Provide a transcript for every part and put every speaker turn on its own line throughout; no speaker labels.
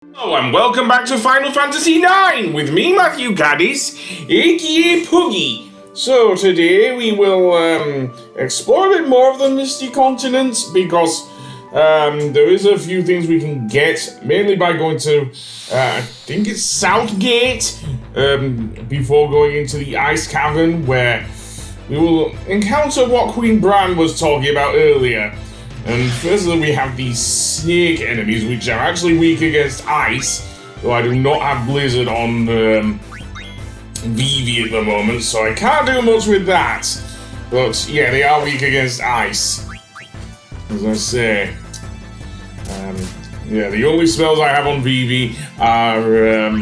Hello and welcome back to Final Fantasy IX with me, Matthew Gaddis, aka Puggy. So today we will explore a bit more of the Misty Continent because there is a few things we can get, mainly by going to, I think it's Southgate, before going into the Ice Cavern, where we will encounter what Queen Bran was talking about earlier. And firstly, we have these snake enemies, which are actually weak against ice, though I do not have Blizzard on Vivi at the moment, so I can't do much with that. But yeah, they are weak against ice, as I say. Yeah, the only spells I have on Vivi are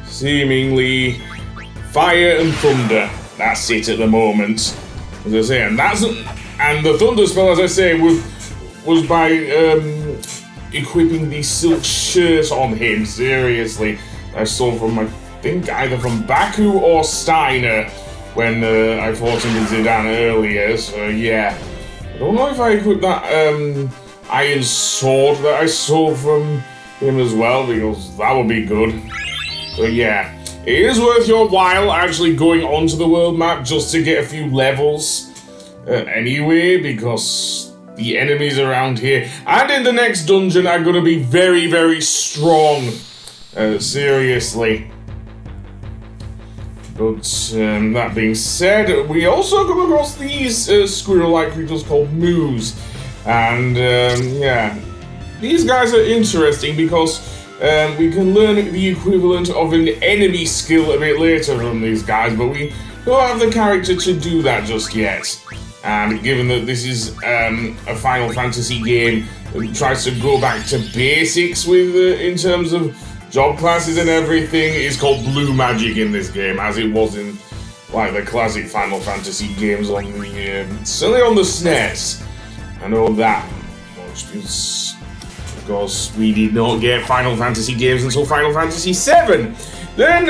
seemingly fire and thunder. That's it at the moment, as I say, and the thunder spell, as I say, was by equipping the silk shirt on him. Seriously, I saw from, I think, either from Baku or Steiner when I fought him with Zidane earlier. So yeah, I don't know if I equipped that iron sword that I saw from him as well, because that would be good. So yeah, it is worth your while actually going onto the world map just to get a few levels. Anyway, because the enemies around here and in the next dungeon are going to be very, very strong. Seriously. But that being said, we also come across these squirrel-like creatures called moos. And yeah, these guys are interesting because we can learn the equivalent of an enemy skill a bit later from these guys, but we don't have the character to do that just yet. And given that this is a Final Fantasy game that tries to go back to basics with in terms of job classes and everything, it's called Blue Magic in this game, as it was in like the classic Final Fantasy games on the certainly on the SNES. I know that much because, of course, we did not get Final Fantasy games until Final Fantasy VII. Then,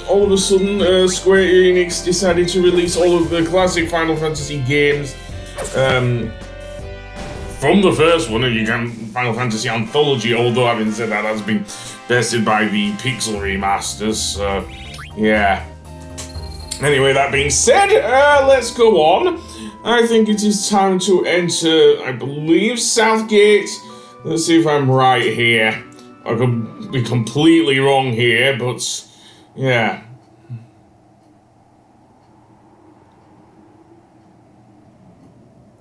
all of a sudden, Square Enix decided to release all of the classic Final Fantasy games from the first one, and you can Final Fantasy Anthology, although having said that, that's been bested by the Pixel remasters, so yeah. Anyway, that being said, let's go on. I think it is time to enter, I believe, Southgate. Let's see if I'm right here. I could be completely wrong here, but yeah.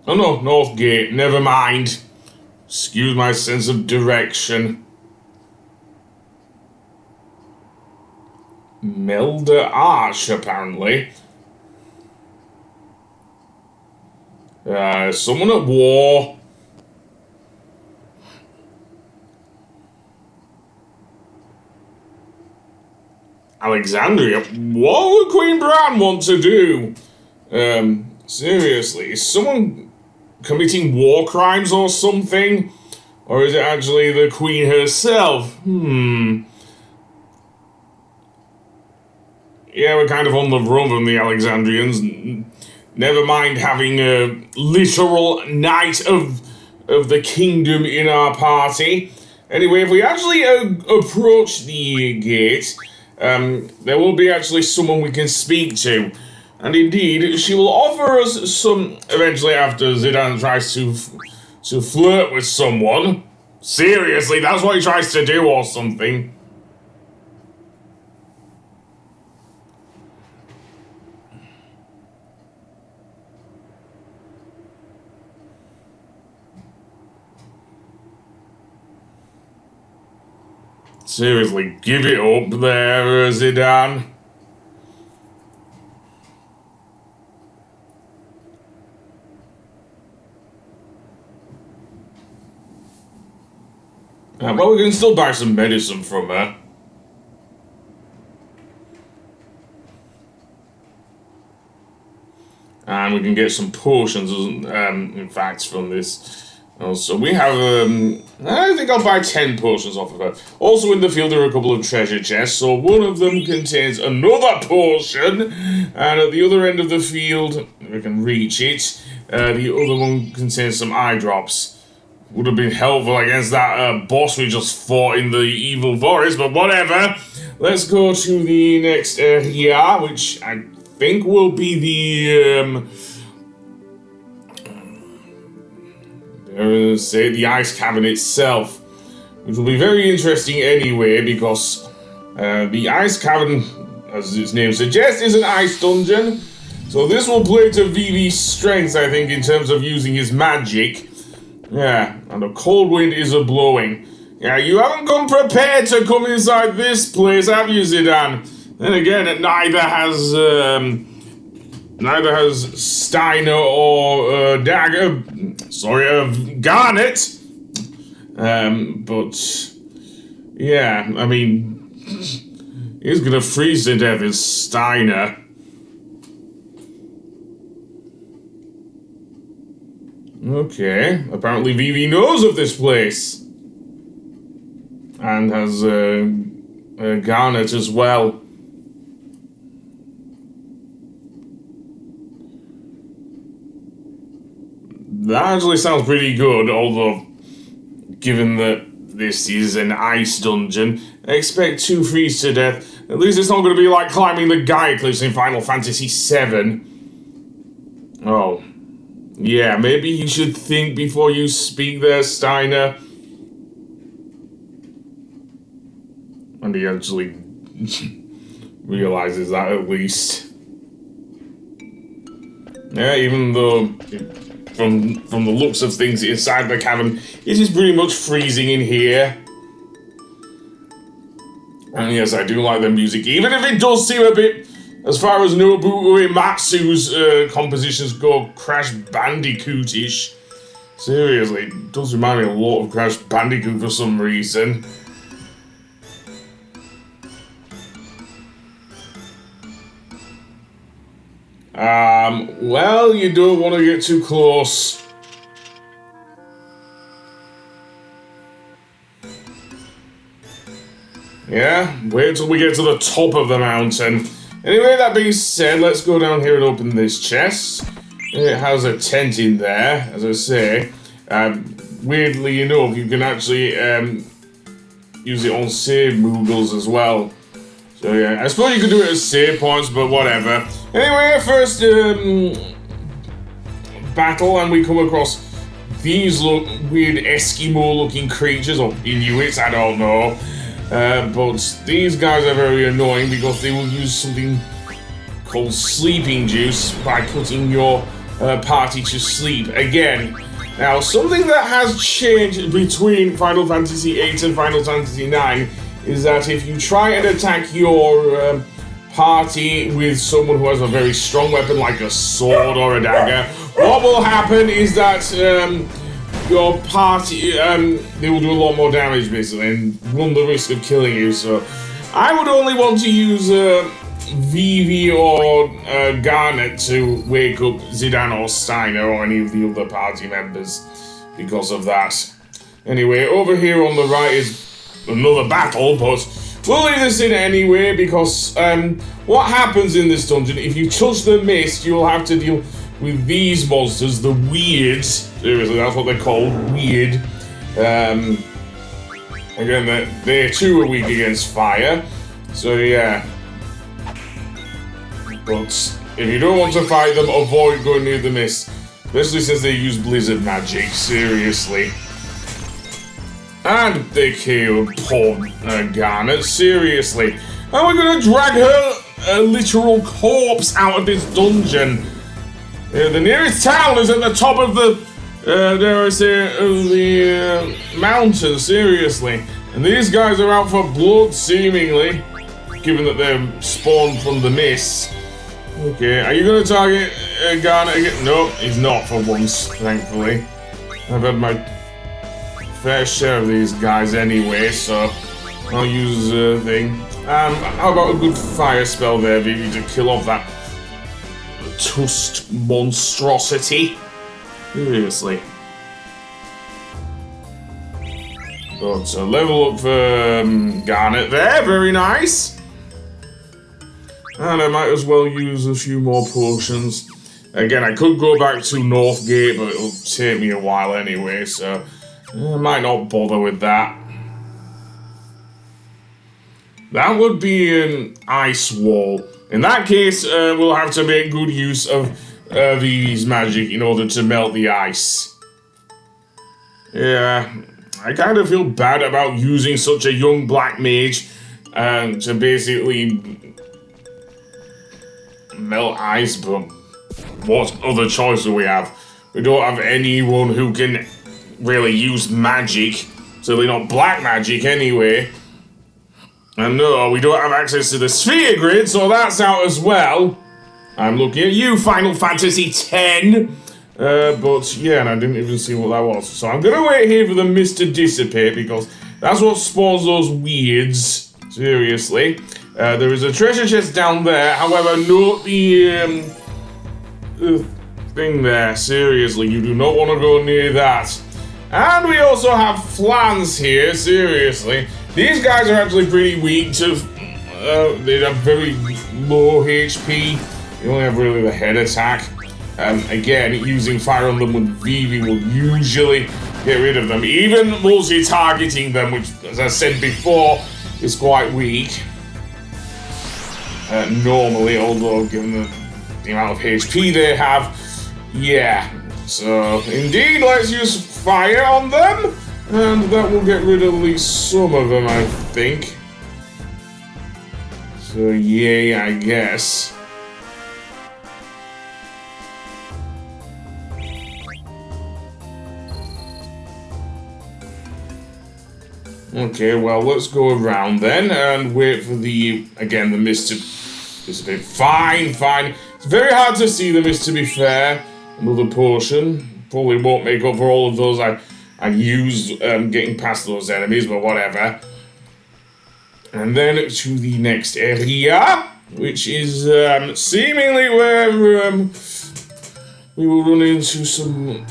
Oh no, Northgate, never mind. Excuse my sense of direction. Melda Arch, apparently. Someone at war. Alexandria? What would Queen Bran want to do? Seriously, is someone committing war crimes or something? Or is it actually the Queen herself? Yeah, we're kind of on the run from the Alexandrians. Never mind having a literal knight of the kingdom in our party. Anyway, if we actually approach the gate, there will be actually someone we can speak to. And indeed, she will offer us some, eventually after Zidane tries to flirt with someone. Seriously, that's what he tries to do or something. Seriously, give it up there, Zidane. Well, we can still buy some medicine from her. And we can get some potions, in fact, from this. Also, we have, I think I'll buy 10 potions off of her. Also in the field there are a couple of treasure chests, so one of them contains another potion, and at the other end of the field, if we can reach it, the other one contains some eye drops. would have been helpful against that boss we just fought in the evil forest, but whatever. Let's go to the next area, which I think will be the Ice Cavern itself, which will be very interesting anyway, because the Ice Cavern, as its name suggests, is an ice dungeon. So this will play to Vivi's strengths, I think, in terms of using his magic. Yeah, and a cold wind is a-blowing. Yeah, you haven't come prepared to come inside this place, have you, Zidane? Then again, neither has Steiner or Garnet. But yeah, I mean, he's gonna freeze to death as Steiner. Okay, apparently Vivi knows of this place. And has Garnet as well. That actually sounds pretty good, although, given that this is an ice dungeon, I expect to freeze to death. At least it's not going to be like climbing the Gaia cliffs in Final Fantasy VII. Oh. Yeah, maybe you should think before you speak there, Steiner. And he actually realizes that at least. Yeah, even though from the looks of things inside the cavern, it is pretty much freezing in here. And yes, I do like the music, even if it does seem a bit, as far as Nobuo Uematsu's compositions go, Crash Bandicoot-ish. Seriously, it does remind me a lot of Crash Bandicoot for some reason. Well, you don't want to get too close. Yeah, wait till we get to the top of the mountain. Anyway, that being said, let's go down here and open this chest. It has a tent in there, as I say. Weirdly enough, you can actually use it on save moogles as well. So yeah, I suppose you could do it as save points, but whatever. Anyway, first battle, and we come across these weird Eskimo-looking creatures, or Inuits, I don't know. But these guys are very annoying because they will use something called sleeping juice by putting your party to sleep again. Now, something that has changed between Final Fantasy VIII and Final Fantasy IX is that if you try and attack your party with someone who has a very strong weapon like a sword or a dagger, what will happen is that your party, they will do a lot more damage basically and run the risk of killing you. So I would only want to use Vivi or Garnet to wake up Zidane or Steiner or any of the other party members because of that. Anyway, over here on the right is another battle, but we'll leave this in anyway because what happens in this dungeon, if you touch the mist, you'll have to deal with these monsters, the weirds. Seriously, that's what they're called, weird. Again, they too are weak against fire, so yeah. But if you don't want to fight them, avoid going near the mist, especially since they use blizzard magic, seriously. And they killed poor Garnet, seriously. And we're gonna drag her literal corpse out of this dungeon. The nearest town is at the top of the, dare I say, the mountain, seriously. And these guys are out for blood, seemingly, given that they're spawned from the mist. Okay, are you gonna target Garnet again? Nope, he's not for once, thankfully. I've had my fair share of these guys anyway, so I'll use a thing. How about a good fire spell there, Vivi, to kill off that tusked monstrosity? Seriously. Good, so level up for Garnet there, very nice. And I might as well use a few more potions. Again, I could go back to Northgate, but it'll take me a while anyway, so I might not bother with that. That would be an ice wall. In that case, we'll have to make good use of Vivi's magic in order to melt the ice. Yeah, I kind of feel bad about using such a young black mage to basically melt ice, but what other choice do we have? We don't have anyone who can really use magic, certainly not black magic anyway. And no, we don't have access to the sphere grid, so that's out as well. I'm looking at you, Final Fantasy X. But yeah, and I didn't even see what that was. So I'm gonna wait here for the mist to dissipate because that's what spawns those weirds. Seriously. There is a treasure chest down there. However, note the thing there. Seriously, you do not want to go near that. And we also have flans here. Seriously. These guys are actually pretty weak to... they have very low HP. They only have really the head attack. Again, using fire on them with Vivi will usually get rid of them. Even multi-targeting them, which, as I said before, is quite weak. Normally, although given the amount of HP they have, yeah. So, indeed, let's use fire on them. And that will get rid of at least some of them, I think. So, yay, I guess. Okay, well, let's go around then and wait for the mist to dissipate. Fine. It's very hard to see the mist, to be fair. Another potion. Probably won't make up for all of those I used getting past those enemies, but whatever. And then to the next area, which is seemingly where we will run into some,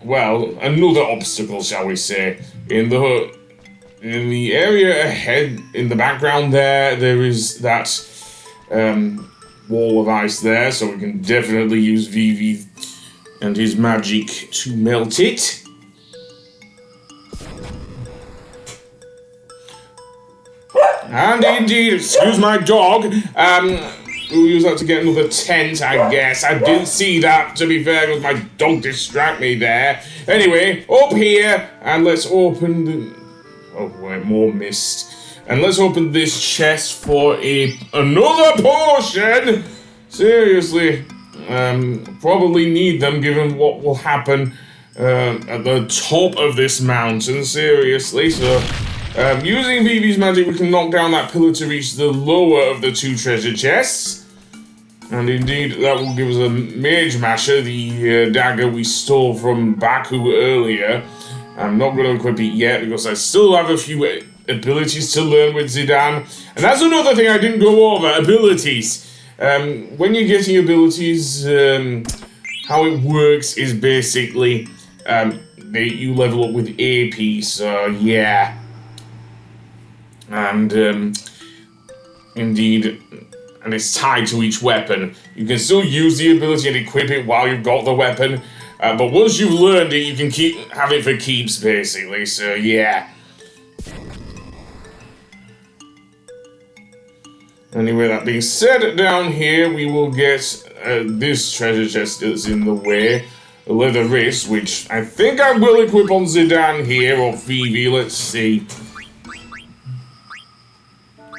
another obstacle, shall we say. In the area ahead, in the background there is that wall of ice there, so we can definitely use Vivi and his magic to melt it. And indeed, excuse my dog, we'll use that to get another tent, I guess. I didn't see that, to be fair, because my dog distracted me there. Anyway, up here, and let's open the... Oh, wait, more mist. And let's open this chest for another potion! Seriously. Probably need them given what will happen at the top of this mountain, seriously. So, using Vivi's magic, we can knock down that pillar to reach the lower of the two treasure chests. And indeed, that will give us a Mage Masher, the dagger we stole from Baku earlier. I'm not going to equip it yet because I still have a few abilities to learn with Zidane. And that's another thing I didn't go over, abilities. When you're getting abilities, how it works is basically you level up with AP, so yeah. And indeed, and it's tied to each weapon. You can still use the ability and equip it while you've got the weapon, but once you've learned it, you can have it for keeps, basically, so yeah. Anyway, that being said, down here we will get this treasure chest that's in the way. A leather wrist, which I think I will equip on Zidane here, or Vivi, let's see.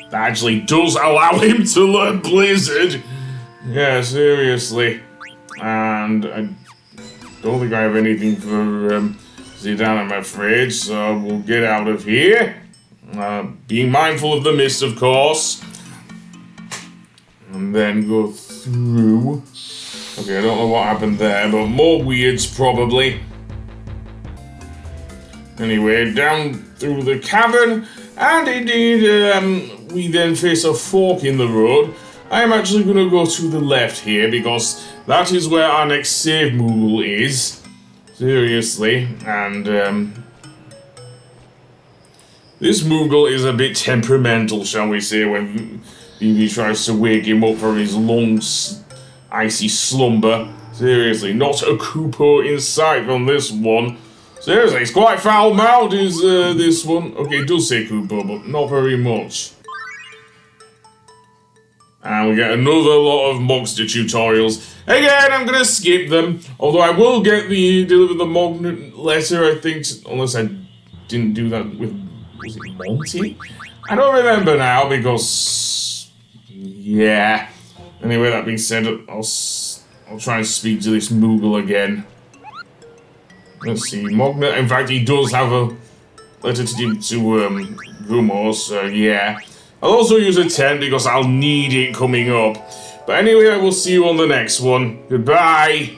That actually does allow him to learn Blizzard. Yeah, seriously. And I don't think I have anything for Zidane, I'm afraid, so we'll get out of here. Being mindful of the mist, of course. And then go through. Okay, I don't know what happened there, but more weirds probably. Anyway, down through the cavern, and indeed, we then face a fork in the road. I am actually going to go to the left here, because that is where our next save Moogle is. Seriously, and this Moogle is a bit temperamental, shall we say, when Vivi tries to wake him up from his long, icy slumber. Seriously, not a Kupo in sight from this one. Seriously, it's quite foul-mouthed, is this one. Okay, it does say Koopa, but not very much. And we get another lot of monster tutorials. Again, I'm gonna skip them. Although I will deliver the magnet letter, I think, unless I didn't do that with, was it Monty? I don't remember now because, yeah. Anyway, that being said, I'll try and speak to this Moogle again. Let's see, Magnet. In fact, he does have a letter to give to Gumor, so yeah. I'll also use a 10 because I'll need it coming up. But anyway, I will see you on the next one. Goodbye!